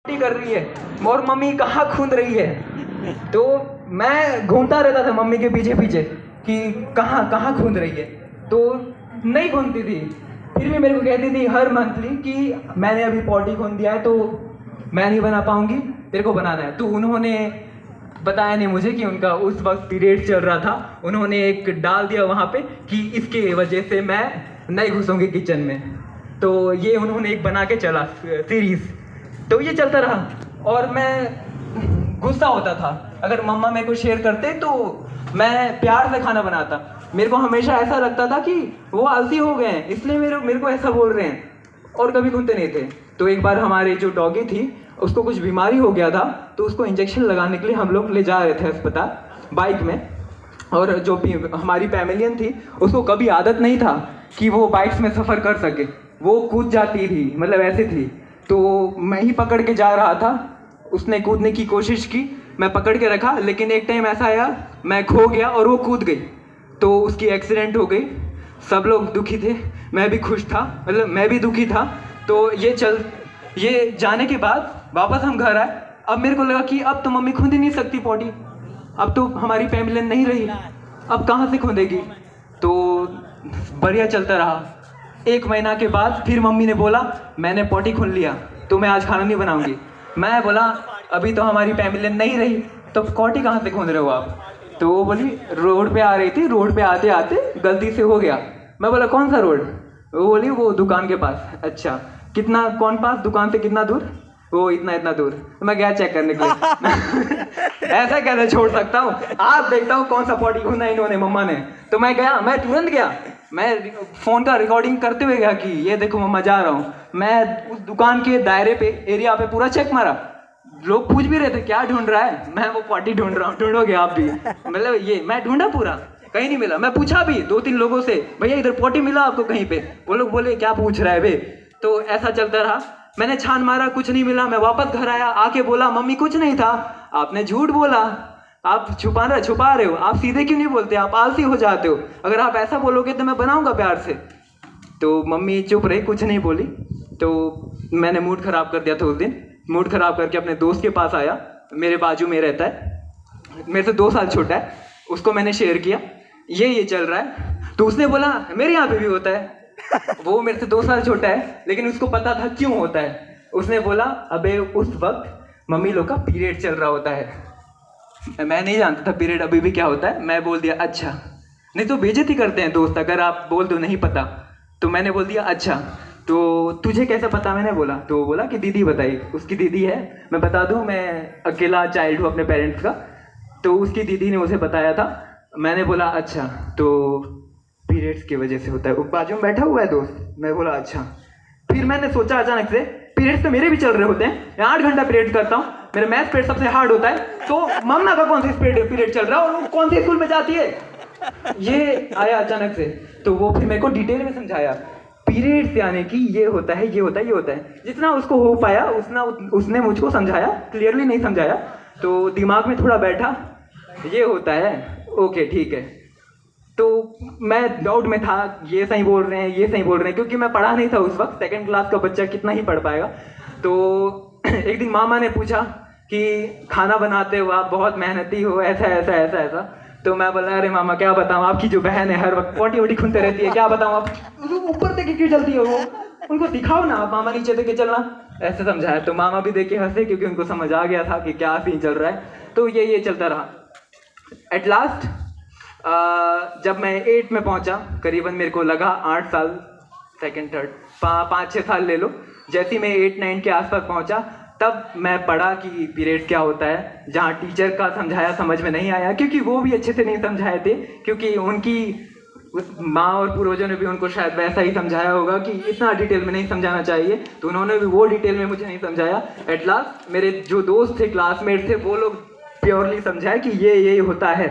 कर रही है और मम्मी कहाँ खूंद रही है। तो मैं घूमता रहता था मम्मी के पीछे पीछे कि कहाँ कहाँ खूंद रही है, तो नहीं खूंदती थी। फिर भी मेरे को कहती थी हर मंथली कि मैंने अभी पॉटी खूंद दिया है तो मैं नहीं बना पाऊंगी, तेरे को बनाना है। तो उन्होंने बताया नहीं मुझे कि उनका उस वक्त पीरियड चल रहा था। उन्होंने एक डाल दिया वहाँ पे कि इसके वजह से मैं नहीं घुसूंगी किचन में। तो ये उन्होंने एक बना के चला सीरीज़, तो ये चलता रहा। और मैं गुस्सा होता था अगर मम्मा मेरे को शेयर करते तो मैं प्यार से खाना बनाता। मेरे को हमेशा ऐसा लगता था कि वो आलसी हो गए हैं इसलिए मेरे को ऐसा बोल रहे हैं, और कभी सुनते नहीं थे। तो एक बार हमारी जो डॉगी थी उसको कुछ बीमारी हो गया था, तो उसको इंजेक्शन लगाने के लिए हम लोग ले जा रहे थे अस्पताल बाइक में। और जो भी हमारी फैमिलियन थी उसको कभी आदत नहीं था कि वो बाइक्स में सफ़र कर सके, वो कूद जाती थी, मतलब ऐसे थी। तो मैं ही पकड़ के जा रहा था, उसने कूदने की कोशिश की, मैं पकड़ के रखा, लेकिन एक टाइम ऐसा आया मैं खो गया और वो कूद गई, तो उसकी एक्सीडेंट हो गई। सब लोग दुखी थे, मैं भी खुश था, मतलब मैं भी दुखी था। तो ये जाने के बाद वापस हम घर आए। अब मेरे को लगा कि अब तो मम्मी खुद ही नहीं सकती पॉटी, अब तो हमारी फैमिली नहीं रही, अब कहाँ से खोदेगी। तो बढ़िया चलता रहा। एक महीना के बाद फिर मम्मी ने बोला मैंने पॉटी खोल लिया तो मैं आज खाना नहीं बनाऊंगी। मैं बोला अभी तो हमारी फैमिली नहीं रही, तो पॉटी कहाँ से खोद रहे हो आप। तो वो बोली रोड पे आ रही थी, रोड पे आते आते गलती से हो गया। मैं बोला कौन सा रोड। वो बोली वो दुकान के पास। अच्छा कितना, कौन पास, दुकान से कितना दूर। वो इतना इतना दूर। तो मैं गया चेक करने के लिए ऐसा कैसे छोड़ सकता हूँ, आज देखता हूँ कौन सा पॉटी खोदा इन्होंने मम्मा ने। तो मैं गया, मैं तुरंत गया, मैं फ़ोन का रिकॉर्डिंग करते हुए गया कि ये देखो मम्मा जा रहा हूँ। मैं उस दुकान के दायरे पे, एरिया पे पूरा चेक मारा। लोग पूछ भी रहे थे क्या ढूंढ रहा है, मैं वो पॉटी ढूंढ रहा हूँ। ढूंढोगे आप भी, मतलब ये मैं ढूंढा पूरा, कहीं नहीं मिला। मैं पूछा भी 2-3 लोगों से भैया इधर पॉटी मिला आपको कहीं पे। वो लोग बोले क्या पूछ रहा है बे। तो ऐसा चलता रहा। मैंने छान मारा, कुछ नहीं मिला। मैं वापस घर आया, आके बोला मम्मी कुछ नहीं था। आपने झूठ बोला, आप छुपा रहे हो, आप सीधे क्यों नहीं बोलते, आप आलसी हो जाते हो। अगर आप ऐसा बोलोगे तो मैं बनाऊंगा प्यार से। तो मम्मी चुप रही, कुछ नहीं बोली। तो मैंने मूड खराब कर दिया था उस दिन। मूड खराब करके अपने दोस्त के पास आया, मेरे बाजू में रहता है, मेरे से 2 साल छोटा है। उसको मैंने शेयर किया ये चल रहा है। तो उसने बोला मेरे यहाँ पे भी होता है। वो मेरे से 2 साल छोटा है, लेकिन उसको पता था क्यों होता है। उसने बोला अबे उस वक्त मम्मी लोग का पीरियड चल रहा होता है। मैं नहीं जानता था पीरियड अभी भी क्या होता है। मैं बोल दिया अच्छा, नहीं तो बेइज्जती करते हैं दोस्त अगर आप बोल दो नहीं पता। तो मैंने बोल दिया अच्छा, तो तुझे कैसे पता, मैंने बोला। तो वो बोला कि दीदी बताई, उसकी दीदी है। मैं बता दूं मैं अकेला चाइल्ड हूँ अपने पेरेंट्स का, तो उसकी दीदी ने मुझे बताया था। मैंने बोला अच्छा, तो पीरियड्स की वजह से होता है। वो बाजू में बैठा हुआ है दोस्त। मैं बोला अच्छा। फिर मैंने सोचा अचानक से पीरियड्स तो मेरे भी चल रहे होते हैं, मैं 8 घंटा पीरियड करता हूँ, मेरा मैथ पीरियड सबसे हार्ड होता है, तो मम्मा का कौन सा पीरियड चल रहा है और वो कौन से स्कूल में जाती है। ये आया अचानक से। तो वो फिर मेरे को डिटेल में समझाया पीरियड्स यानी कि ये होता है, ये होता है, ये होता है। जितना उसको हो पाया उतना उसने मुझको समझाया, क्लियरली नहीं समझाया। तो दिमाग में थोड़ा बैठा, ये होता है, ओके ठीक है। तो मैं डाउट में था, ये सही बोल रहे हैं, ये सही बोल रहे हैं, क्योंकि मैं पढ़ा नहीं था उस वक्त। 2nd क्लास का बच्चा कितना ही पढ़ पाएगा। तो एक दिन मामा ने पूछा कि खाना बनाते हो आप, बहुत मेहनती हो, ऐसा ऐसा ऐसा ऐसा। तो मैं बोला अरे मामा क्या बताऊँ, आपकी जो बहन है हर वक्त पॉटी वोटी खूंदते रहती है, क्या बताऊँ आप ऊपर देखे क्यों चलती है वो, उनको दिखाओ ना आप, मामा नीचे देखे चलना, ऐसे समझाया। तो मामा भी देख के हंसे क्योंकि उनको समझ आ गया था कि क्या सीन चल रहा है। तो ये चलता रहा। एट लास्ट जब मैं 8 में पहुंचा, करीबन मेरे को लगा 8 साल, 2nd 3rd 5-6 साल ले लो। जैसे ही मैं 8-9 के आसपास पहुंचा तब मैं पढ़ा कि पीरियड्स क्या होता है। जहाँ टीचर का समझाया समझ में नहीं आया, क्योंकि वो भी अच्छे से नहीं समझाए थे, क्योंकि उनकी माँ और पूर्वजों ने भी उनको शायद वैसा ही समझाया होगा कि इतना डिटेल में नहीं समझाना चाहिए, तो उन्होंने भी वो डिटेल में मुझे नहीं समझाया। एट लास्ट मेरे जो दोस्त थे, क्लासमेट थे, वो लोग प्योरली समझाए कि ये होता है।